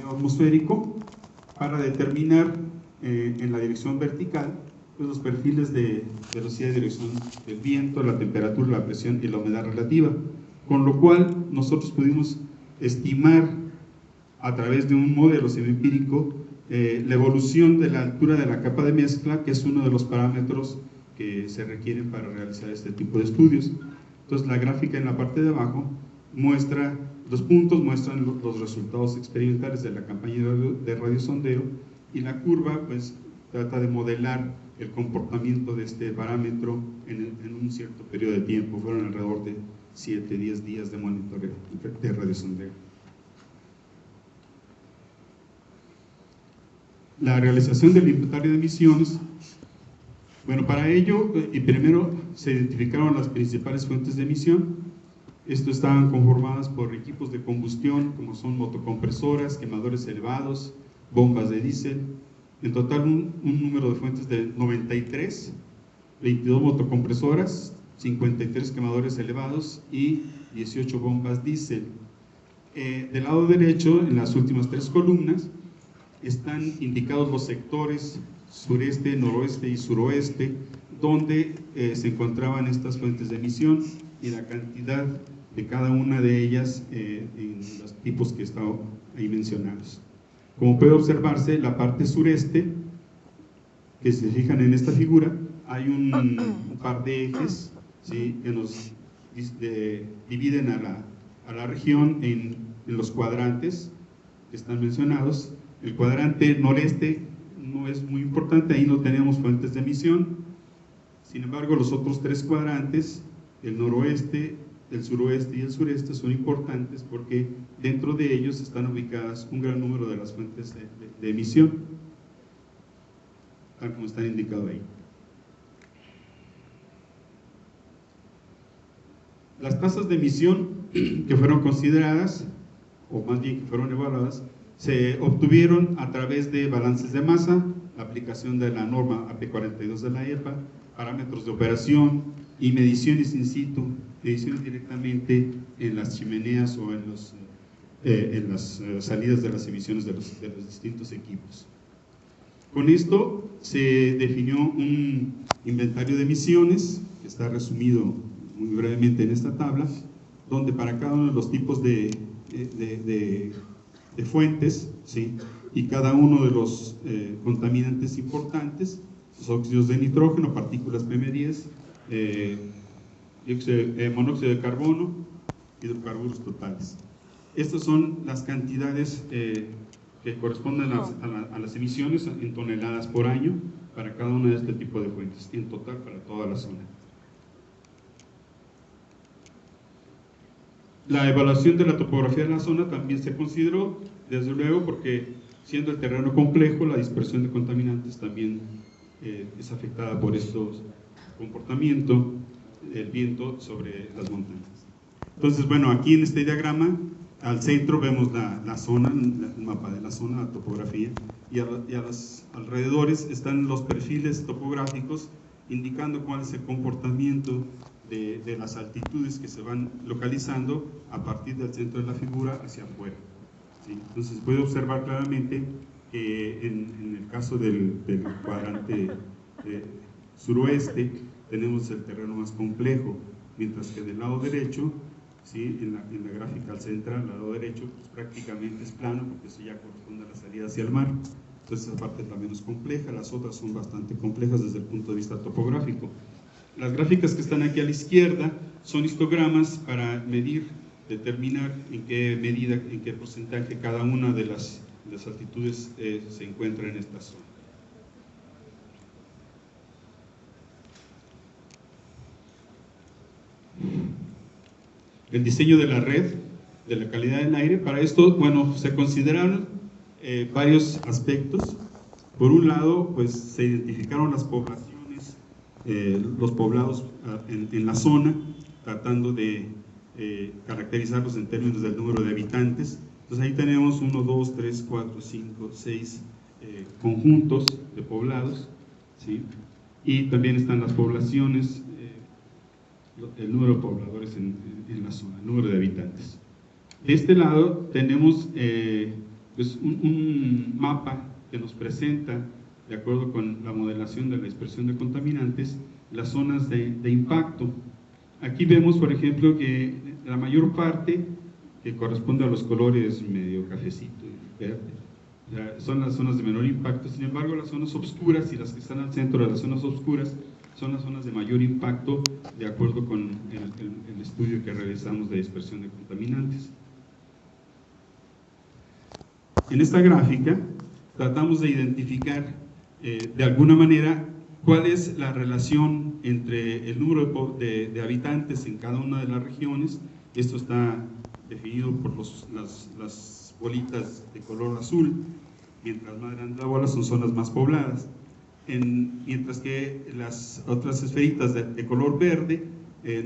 nivelado atmosférico para determinar en la dirección vertical pues, los perfiles de velocidad y dirección del viento, la temperatura, la presión y la humedad relativa, con lo cual nosotros pudimos estimar a través de un modelo semiempírico la evolución de la altura de la capa de mezcla, que es uno de los parámetros que se requieren para realizar este tipo de estudios. Entonces la gráfica en la parte de abajo muestra, los puntos muestran los resultados experimentales de la campaña de radiosondeo, y la curva pues trata de modelar el comportamiento de este parámetro en un cierto periodo de tiempo. Fueron alrededor de 7-10 días de monitoreo de radiosondeo. La realización del inventario de emisiones. Bueno, para ello, primero se identificaron las principales fuentes de emisión. Esto estaban conformadas por equipos de combustión, como son motocompresoras, quemadores elevados, bombas de diésel. En total, un número de fuentes de 93, 22 motocompresoras, 53 quemadores elevados y 18 bombas diésel. Del lado derecho, en las últimas 3 columnas, están indicados los sectores sureste, noroeste y suroeste, donde se encontraban estas fuentes de emisión y la cantidad de cada una de ellas en los tipos que están ahí mencionados. Como puede observarse, la parte sureste, que se fijan en esta figura, hay un par de ejes, ¿sí?, que nos dividen a la región en los cuadrantes que están mencionados. El cuadrante noreste no es muy importante, ahí no tenemos fuentes de emisión. Sin embargo, los otros 3 cuadrantes, el noroeste, el suroeste y el sureste, son importantes porque dentro de ellos están ubicadas un gran número de las fuentes de emisión, tal como está indicado ahí. Las tasas de emisión que fueron consideradas, o más bien que fueron evaluadas, se obtuvieron a través de balances de masa, la aplicación de la norma AP42 de la EPA, parámetros de operación y mediciones in situ, mediciones directamente en las chimeneas o en las salidas de las emisiones de los distintos equipos. Con esto se definió un inventario de emisiones, que está resumido muy brevemente en esta tabla, donde para cada uno de los tipos de fuentes, ¿sí?, y cada uno de los contaminantes importantes, los óxidos de nitrógeno, partículas PM10, monóxido de carbono, hidrocarburos totales. Estas son las cantidades que corresponden a las emisiones en toneladas por año para cada uno de este tipo de fuentes, en total para toda la zona. La evaluación de la topografía de la zona también se consideró, desde luego, porque siendo el terreno complejo, la dispersión de contaminantes también es afectada por estos comportamientos del viento sobre las montañas. Entonces, bueno, aquí en este diagrama, al centro vemos la zona, el mapa de la zona, la topografía, y a los alrededores están los perfiles topográficos indicando cuál es el comportamiento de las altitudes que se van localizando a partir del centro de la figura hacia afuera, ¿sí? Entonces puede observar claramente que en el caso del cuadrante suroeste tenemos el terreno más complejo, mientras que del lado derecho, ¿sí?, en la gráfica central, al lado derecho, pues prácticamente es plano, porque eso ya corresponde a la salida hacia el mar. Entonces esa parte es la menos compleja, las otras son bastante complejas desde el punto de vista topográfico. Las gráficas que están aquí a la izquierda son histogramas para medir, determinar en qué medida, en qué porcentaje cada una de las altitudes se encuentra en esta zona. El diseño de la red, de la calidad del aire. Para esto, bueno, se consideraron varios aspectos. Por un lado, pues se identificaron las poblaciones, los poblados en la zona, tratando de caracterizarlos en términos del número de habitantes. Entonces ahí tenemos 1, 2, 3, 4, 5, 6 conjuntos de poblados, ¿sí? Y también están las poblaciones, el número de pobladores en la zona, el número de habitantes. De este lado tenemos pues un mapa que nos presenta, de acuerdo con la modelación de la dispersión de contaminantes, las zonas de impacto. Aquí vemos, por ejemplo, que la mayor parte, que corresponde a los colores medio cafecito y verde, o sea, son las zonas de menor impacto. Sin embargo, las zonas oscuras y las que están al centro de las zonas oscuras son las zonas de mayor impacto, de acuerdo con el estudio que realizamos de dispersión de contaminantes. En esta gráfica tratamos de identificar de alguna manera cuál es la relación entre el número de habitantes en cada una de las regiones. Esto está definido por las bolitas de color azul. Mientras más grande la bola son zonas más pobladas, mientras que las otras esferitas de color verde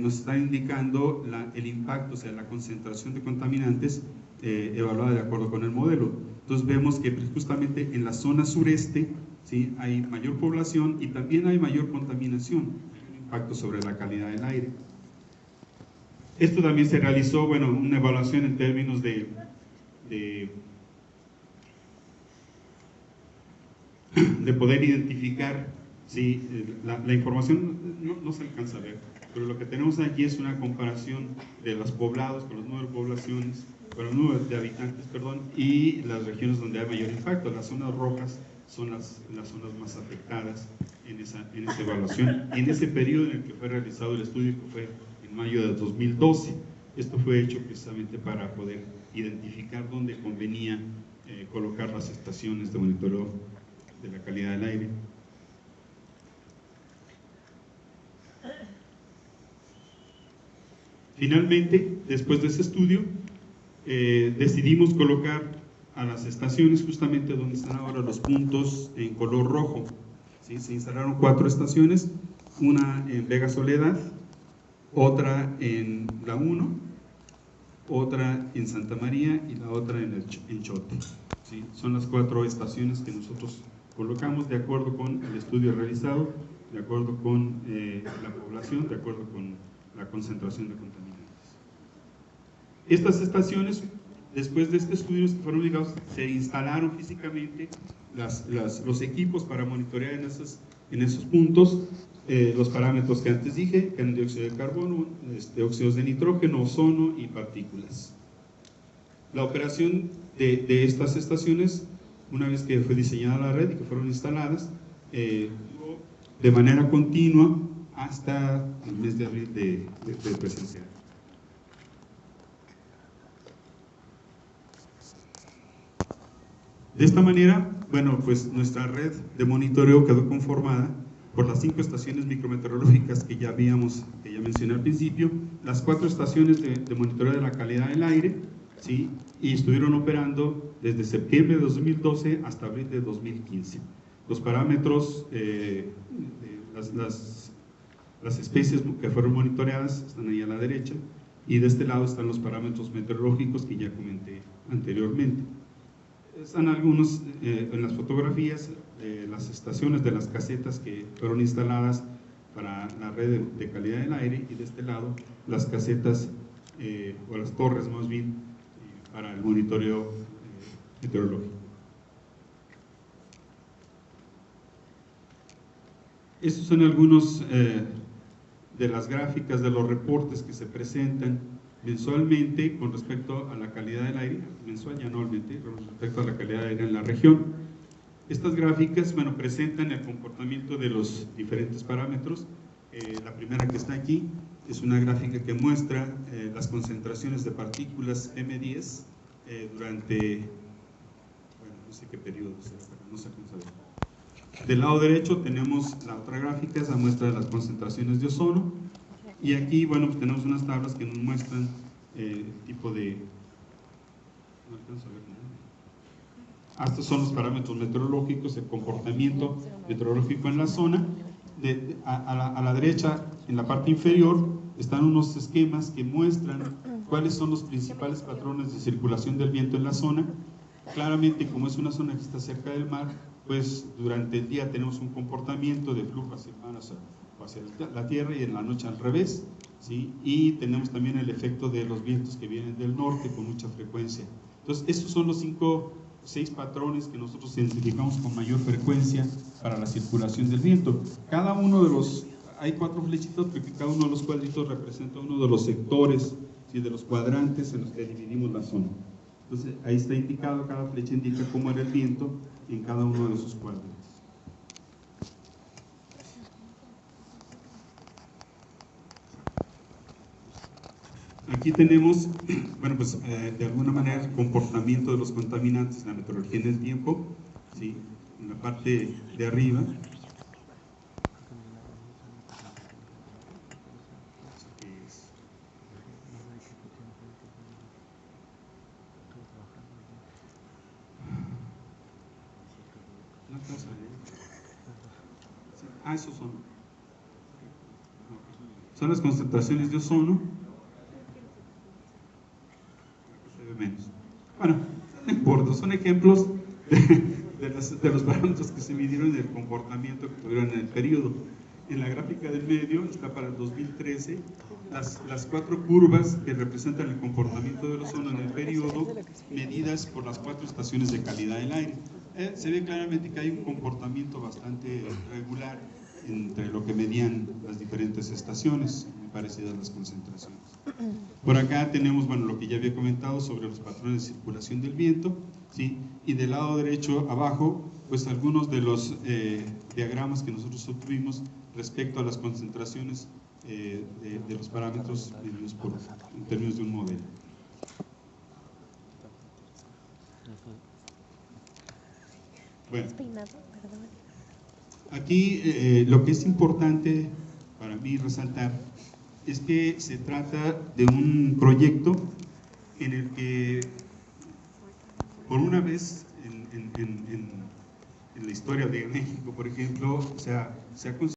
nos están indicando el impacto, o sea, la concentración de contaminantes evaluada de acuerdo con el modelo. Entonces vemos que justamente en la zona sureste, ¿sí?, hay mayor población y también hay mayor contaminación, impacto sobre la calidad del aire. Esto también se realizó, bueno, una evaluación en términos de poder identificar, ¿sí?, la información no se alcanza a ver, pero lo que tenemos aquí es una comparación de los poblados con los números de poblaciones, con los números de habitantes, perdón, y las regiones donde hay mayor impacto. Las zonas rojas son las zonas más afectadas en esa evaluación y en ese periodo en el que fue realizado el estudio, que fue en mayo de 2012. Esto fue hecho precisamente para poder identificar dónde convenía colocar las estaciones de monitoreo de la calidad del aire. Finalmente, después de ese estudio, decidimos colocar a las estaciones justamente donde están ahora los puntos en color rojo, ¿sí? Se instalaron 4 estaciones, una en Vega Soledad, otra en La 1, otra en Santa María y la otra en Chote, ¿sí? Son las 4 estaciones que nosotros colocamos de acuerdo con el estudio realizado, de acuerdo con la población, de acuerdo con la concentración de contaminantes. Estas estaciones, después de este estudio que fueron ligados, se instalaron físicamente los equipos para monitorear en esos puntos los parámetros que antes dije, que eran dióxido de carbono, óxidos de nitrógeno, ozono y partículas. La operación de estas estaciones, una vez que fue diseñada la red y que fueron instaladas, de manera continua hasta el mes de abril de presencial. De esta manera, bueno, pues nuestra red de monitoreo quedó conformada por las 5 estaciones micrometeorológicas que ya mencioné al principio, las 4 estaciones de monitoreo de la calidad del aire, ¿sí?, y estuvieron operando desde septiembre de 2012 hasta abril de 2015. Los parámetros, las especies que fueron monitoreadas están ahí a la derecha, y de este lado están los parámetros meteorológicos que ya comenté anteriormente. Están algunos en las fotografías, las estaciones de las casetas que fueron instaladas para la red de calidad del aire, y de este lado las casetas o las torres más bien para el monitoreo meteorológico. Estos son algunos de las gráficas de los reportes que se presentan mensualmente con respecto a la calidad del aire, mensual ya anualmente, con respecto a la calidad del aire en la región. Estas gráficas, bueno, presentan el comportamiento de los diferentes parámetros. La primera que está aquí es una gráfica que muestra las concentraciones de partículas M10 durante, bueno, no sé qué periodo, no se alcanza a ver. Del lado derecho tenemos la otra gráfica, esa muestra las concentraciones de ozono, y aquí, bueno, pues tenemos unas tablas que nos muestran tipo de, no alcanzo a ver nada. Estos son los parámetros meteorológicos, el comportamiento meteorológico en la zona. A la derecha, en la parte inferior, están unos esquemas que muestran cuáles son los principales patrones de circulación del viento en la zona. Claramente, como es una zona que está cerca del mar, pues durante el día tenemos un comportamiento de flujo hacia el mar, hacia la tierra, y en la noche al revés, ¿sí? Y tenemos también el efecto de los vientos que vienen del norte con mucha frecuencia. Entonces, estos son los 5 6 patrones que nosotros identificamos con mayor frecuencia para la circulación del viento. Cada uno de los, hay 4 flechitas porque cada uno de los cuadritos representa uno de los sectores, ¿sí?, de los cuadrantes en los que dividimos la zona. Entonces ahí está indicado, cada flecha indica cómo era el viento en cada uno de esos cuadrantes. Aquí tenemos, bueno, pues de alguna manera el comportamiento de los contaminantes, la meteorología en el tiempo, ¿sí?, en la parte de arriba. Esos son las concentraciones de ozono. Bueno, no importa, son ejemplos de los parámetros que se midieron en el comportamiento que tuvieron en el periodo. En la gráfica del medio está para el 2013 las 4 curvas que representan el comportamiento del ozono en el periodo, medidas por las 4 estaciones de calidad del aire. Se ve claramente que hay un comportamiento bastante regular entre lo que medían las diferentes estaciones, muy parecidas las concentraciones. Por acá tenemos, bueno, lo que ya había comentado sobre los patrones de circulación del viento, ¿sí? Y del lado derecho abajo, pues algunos de los diagramas que nosotros obtuvimos respecto a las concentraciones de los parámetros medidos en términos de un modelo. Bueno, aquí lo que es importante para mí resaltar es que se trata de un proyecto en el que, por una vez en la historia de México, por ejemplo, se ha conseguido